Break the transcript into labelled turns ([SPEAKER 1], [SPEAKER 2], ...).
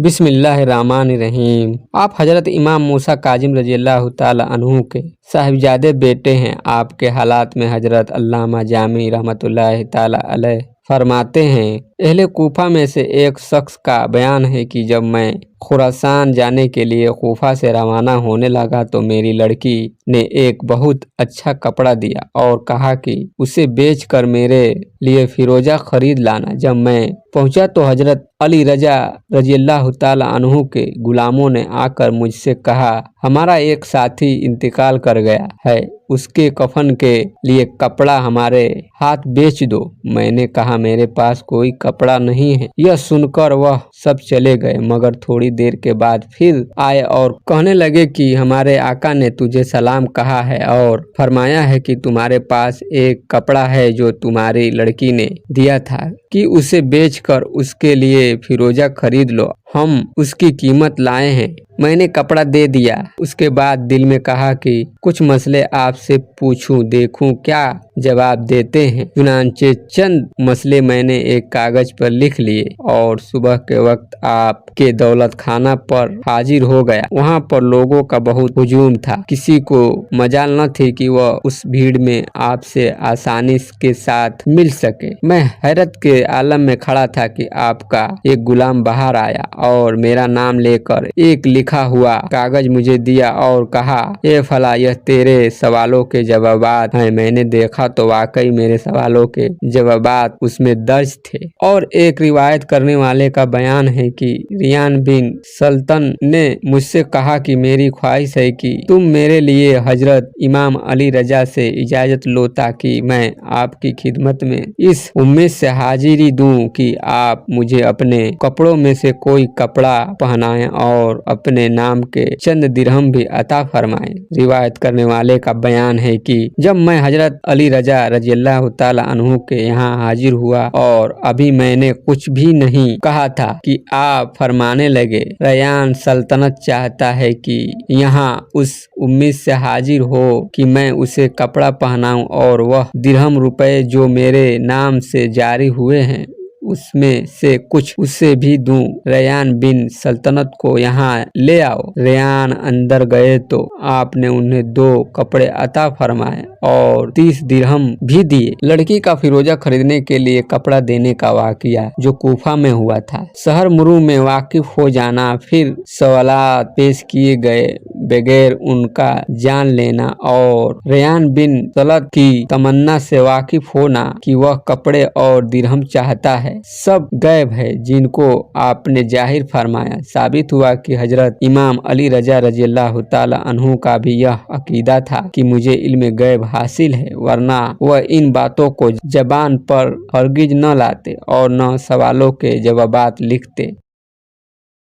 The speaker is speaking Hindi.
[SPEAKER 1] बिस्मिल्लाहिर्रहमानिर्रहीम। आप हज़रत इमाम मूसा काजिम रज़ियल्लाहु ताला अन्हु के साहिबजादे बेटे हैं। आपके हालात में हज़रत अल्लामा जामी रहमतुल्लाहि ताला अलैह फरमाते हैं, अहले कूफा में से एक शख्स का बयान है कि जब मैं खुरासान जाने के लिए कूफा से रवाना होने लगा तो मेरी लड़की ने एक बहुत अच्छा कपड़ा दिया और कहा कि उसे बेचकर मेरे लिए फिरोजा खरीद लाना। जब मैं पहुंचा तो हजरत अली रजा रज़ियल्लाहु ताला अन्हु के गुलामों ने आकर मुझसे कहा, हमारा एक साथी इंतकाल कर गया है, उसके कफन के लिए कपड़ा हमारे हाथ बेच दो। मैंने कहा, मेरे पास कोई कपड़ा नहीं है। यह सुनकर वह सब चले गए, मगर थोड़ी देर के बाद फिर आए और कहने लगे कि हमारे आका ने तुझे सलाम कहा है और फरमाया है कि तुम्हारे पास एक कपड़ा है जो तुम्हारी लड़की ने दिया था कि उसे बेचकर उसके लिए फिरोजा खरीद लो, हम उसकी कीमत लाए हैं। मैंने कपड़ा दे दिया। उसके बाद दिल में कहा कि कुछ मसले आपसे पूछूं, देखूं क्या जवाब देते हैं। चुनांचे चंद मसले मैंने एक कागज पर लिख लिए और सुबह के वक्त आपके दौलत खाना पर हाजिर हो गया। वहां पर लोगों का बहुत हुजूम था। किसी को मजाल न थी कि वह उस भीड़ में आपसे आसानी के साथ मिल सके। मैं हैरत के आलम में खड़ा था कि आपका एक गुलाम बाहर आया और मेरा नाम लेकर एक लिखा हुआ कागज मुझे दिया और कहा, ये फला, यह तेरे सवालों के जवाबात हैं। मैंने देखा तो वाकई मेरे सवालों के जवाबात उसमें दर्ज थे। और एक रिवायत करने वाले का बयान है कि रियान बिन सल्तन ने मुझसे कहा कि मेरी ख्वाहिश है कि तुम मेरे लिए हजरत इमाम अली रजा से इजाजत लो ताकि मैं आपकी खिदमत में इस उम्मीद से हाजिरी दूं कि आप मुझे अपने कपड़ों में से कोई कपड़ा पहनाएं और अपने नाम के चंद दिरहम भी अता फरमाएं। रिवायत करने वाले का बयान है कि जब मैं हजरत अली रजा रज़ियल्लाहु ताला अन्हु के यहाँ हाजिर हुआ और अभी मैंने कुछ भी नहीं कहा था कि आप फरमाने लगे, रयान सल्तनत चाहता है कि यहाँ उस उम्मीद से हाजिर हो कि मैं उसे कपड़ा पहनाऊं और वह दिरहम रुपए जो मेरे नाम से जारी हुए हैं उसमें से कुछ उससे भी दूं। रयान बिन सल्तनत को यहाँ ले आओ। रयान अंदर गए तो आपने उन्हें 2 कपड़े अता फरमाए और 30 दिरहम भी दिए। लड़की का फिरोजा खरीदने के लिए कपड़ा देने का वाकया जो कूफा में हुआ था, शहर मुरू में वाकिफ हो जाना, फिर सवालात पेश किए गए बगैर उनका जान लेना और रयान बिन सलत की तमन्ना से वाकिफ होना कि वह कपड़े और दिरहम चाहता है, सब गैब है जिनको आपने जाहिर फरमाया। साबित हुआ कि हजरत इमाम अली रजा रज़ियल्लाहु ताला अन्हु का भी यह अकीदा था कि मुझे इल्म गैब हासिल है, वरना वह इन बातों को जबान पर हरगिज न लाते और न सवालों के जवाबात लिखते।